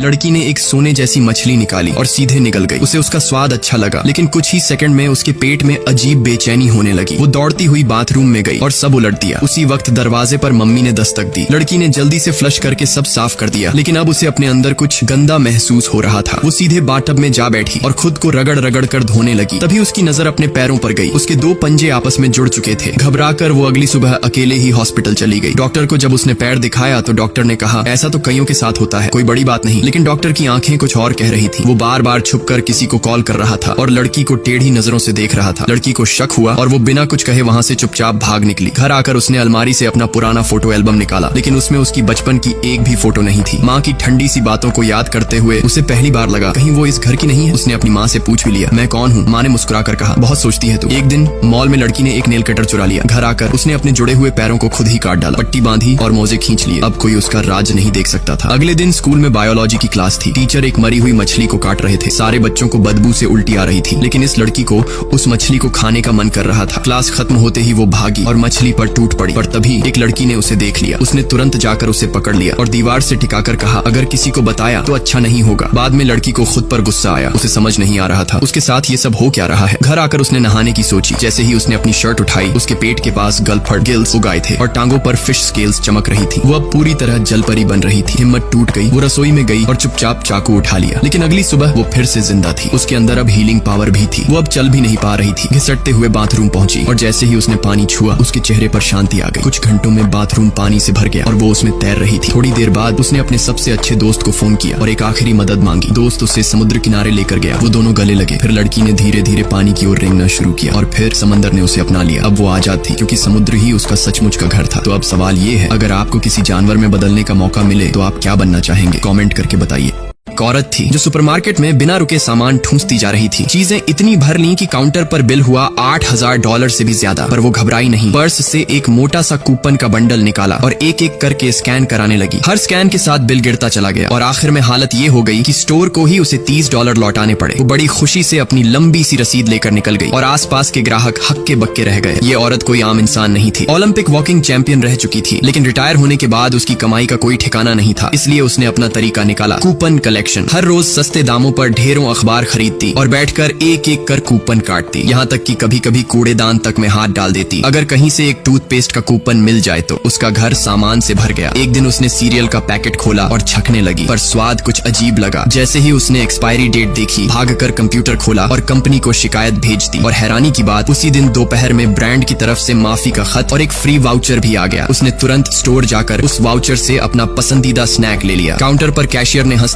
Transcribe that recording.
लड़की ने एक सोने जैसी मछली निकाली और सीधे निकल गई। उसे उसका स्वाद अच्छा लगा, लेकिन कुछ ही सेकंड में उसके पेट में अजीब बेचैनी होने लगी। वो दौड़ती हुई बाथरूम में गई और सब उलट दिया। उसी वक्त दरवाजे पर मम्मी ने दस्तक दी। लड़की ने जल्दी से फ्लश करके सब साफ कर दिया, लेकिन अब उसे अपने अंदर कुछ गंदा महसूस हो रहा था। वो सीधे बाथटब में जा बैठी और खुद को रगड़ रगड़ कर धोने लगी। तभी उसकी नजर अपने पैरों पर गई। उसके दो पंजे आपस में जुड़ चुके थे। घबराकर वो अगली सुबह अकेले ही हॉस्पिटल चली गई। डॉक्टर को जब उसने पैर दिखाया तो डॉक्टर ने कहा, ऐसा तो कईयों के साथ होता है, कोई बड़ी बात नहीं। लेकिन डॉक्टर की आंखें कुछ और कह रही थी। वो बार बार छुपकर किसी को कॉल कर रहा था और लड़की को टेढ़ी नजरों से देख रहा था। लड़की को शक हुआ और वो बिना कुछ कहे वहाँ से चुपचाप भाग निकली। घर आकर उसने अलमारी से अपना पुराना फोटो एल्बम निकाला, लेकिन उसमें उसकी बचपन की एक भी फोटो नहीं थी। माँ की ठंडी सी बातों को याद करते हुए उसे पहली बार लगा, कहीं वो इस घर की नहीं है। उसने अपनी माँ से पूछ भी लिया, मैं कौन हूँ? माँ ने मुस्कुरा कर कहा, बहुत सोचती है तू। एक दिन मॉल में लड़की ने एक नेल कटर चुरा लिया। घर आकर उसने अपने जुड़े हुए पैरों को खुद ही काट डाला, पट्टी बांधी और मोजे खींच लिए। अब कोई उसका राज नहीं देख सकता था। अगले दिन स्कूल में बायोलॉजी की क्लास थी। टीचर एक मरी हुई मछली को काट रहे थे। सारे बच्चों को बदबू से उल्टी आ रही थी, लेकिन इस लड़की को उस मछली को खाने का मन कर रहा था। क्लास खत्म होते ही वो भागी और मछली पर टूट पड़ी। पर तभी एक लड़की ने उसे देख लिया। उसने तुरंत जाकर उसे पकड़ लिया और दीवार से टिकाकर कहा, अगर किसी को बताया तो अच्छा नहीं होगा। बाद में लड़की को खुद पर गुस्सा आया। उसे समझ नहीं आ रहा था उसके साथ ये सब हो क्या रहा है। घर आकर उसने नहाने की सोची। जैसे ही उसने अपनी शर्ट उठाई, उसके पेट के पास गलफड़ गिल्स उगाए थे और टांगों पर फिश स्केल्स चमक रही थी। वो अब पूरी तरह जलपरी बन रही थी। हिम्मत टूट गई। वो रसोई में गई और चुपचाप चाकू उठा लिया, लेकिन अगली सुबह वो फिर से जिंदा थी। उसके अंदर अब हीलिंग पावर भी थी। वो अब चल भी नहीं पा रही थी। घिसटते हुए बाथरूम पहुंची और जैसे ही उसने पानी छुआ, उसके चेहरे पर शांति आ गई। कुछ घंटों में बाथरूम पानी से भर गया और वो उसमें तैर रही थी। थोड़ी देर बाद उसने अपने सबसे अच्छे दोस्त को फोन किया और एक आखिरी मदद मांगी। दोस्त उसे समुद्र किनारे लेकर गया। वो दोनों गले लगे। फिर लड़की ने धीरे धीरे पानी की ओर रेंगना शुरू किया और फिर समंदर ने उसे अपना लिया। अब वो आजाद थी, क्योंकि समुद्र ही उसका सचमुच का घर था। तो अब सवाल ये है, अगर आपको किसी जानवर में बदलने का मौका मिले तो आप क्या बनना चाहेंगे? कमेंट करके बताइए। एक औरत थी जो सुपरमार्केट में बिना रुके सामान ठूंसती जा रही थी। चीजें इतनी भर ली कि काउंटर पर बिल हुआ $8,000 से भी ज्यादा। पर वो घबराई नहीं। पर्स से एक मोटा सा कूपन का बंडल निकाला और एक एक करके स्कैन कराने लगी। हर स्कैन के साथ बिल गिरता चला गया और आखिर में हालत ये हो गई कि स्टोर को ही उसे $30 लौटाने पड़े। वो बड़ी खुशी से अपनी लंबी सी रसीद लेकर निकल गई और आसपास के ग्राहक हक्के बक्के रह गए। ये औरत कोई आम इंसान नहीं थी। ओलंपिक वॉकिंग चैंपियन रह चुकी थी, लेकिन रिटायर होने के बाद उसकी कमाई का कोई ठिकाना नहीं था। इसलिए उसने अपना तरीका निकाला, कूपन कलेक्शन। हर रोज सस्ते दामों पर ढेरों अखबार खरीदती और बैठकर एक एक कर कूपन काटती। यहाँ तक कि कभी कभी कूड़ेदान तक में हाथ डाल देती। अगर कहीं से एक टूथपेस्ट का कूपन मिल जाए तो उसका घर सामान से भर गया। एक दिन उसने सीरियल का पैकेट खोला और छकने लगी, पर स्वाद कुछ अजीब लगा। जैसे ही उसने एक्सपायरी डेट देखी, भागकर कंप्यूटर खोला और कंपनी को शिकायत भेज दी। और हैरानी की बात, उसी दिन दोपहर में ब्रांड की तरफ से माफी का खत और एक फ्री वाउचर भी आ गया। उसने तुरंत स्टोर जाकर उस वाउचर से अपना पसंदीदा स्नैक ले लिया। काउंटर पर कैशियर ने हंसते